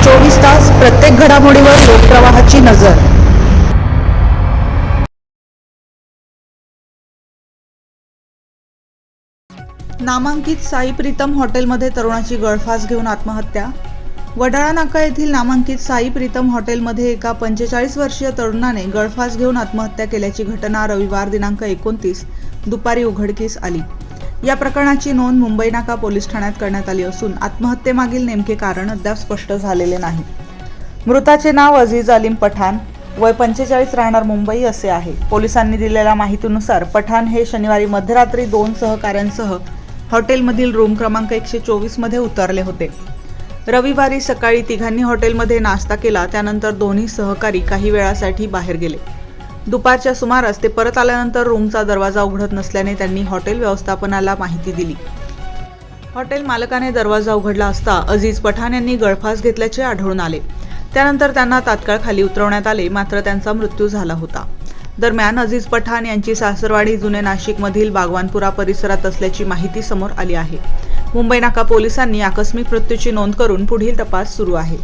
24 तास प्रत्येक घडामोडीवर लोकप्रवाहाची नजर। नामांकित साई प्रीतम हॉटेलमध्ये तरुणाची गळफास घेऊन आत्महत्या। वडाळा नाका येथील नामांकित साई प्रीतम हॉटेलमध्ये एका 45 वर्षीय तरुणाने गळफास घेऊन आत्महत्या केल्याची घटना रविवार दिनांक 29 दुपारी उघडकीस आली। या प्रकरणाची नोंद मुंबई नाका पोलीस ठाण्यात करण्यात आली असून आत्महत्येमागील नेमके कारण अद्याप स्पष्ट झालेले नाही। मृताचे नाव अजीज अलीम पठाण, वय 45, राहणार मुंबई असे आहे। पोलिसांनी दिलेल्या माहितीनुसार पठाण हे शनिवारी मध्यरात्री 2 सहकाऱ्यांसह हॉटेलमधील रूम क्रमांक 124 मध्ये उतरले होते। रविवारी सकाळी तिघांनी हॉटेलमध्ये नाश्ता केला, त्यानंतर दोन्ही सहकारी काही वेळासाठी बाहेर गेले। दुपारच्या सुमारास ते परत आल्यानंतर रूमचा दरवाजा उघडत नसल्याने त्यांनी हॉटेल व्यवस्थापनाला माहिती दिली। हॉटेल मालकाने दरवाजा उघडला असता अजीज पठाण यांनी गळफास घेतल्याचे आढळून आले। त्यानंतर त्यांना तात्काळ खाली उतरवण्यात आले, मात्र त्यांचा मृत्यू झाला होता। दरम्यान अजीज पठाण यांची सासरवाडी जुने नाशिकमधील बागवानपुरा परिसरात असल्याची माहिती समोर आली आहे। मुंबई नाका पोलिसांनी आकस्मिक मृत्यूची नोंद करून पुढील तपास सुरू आहे।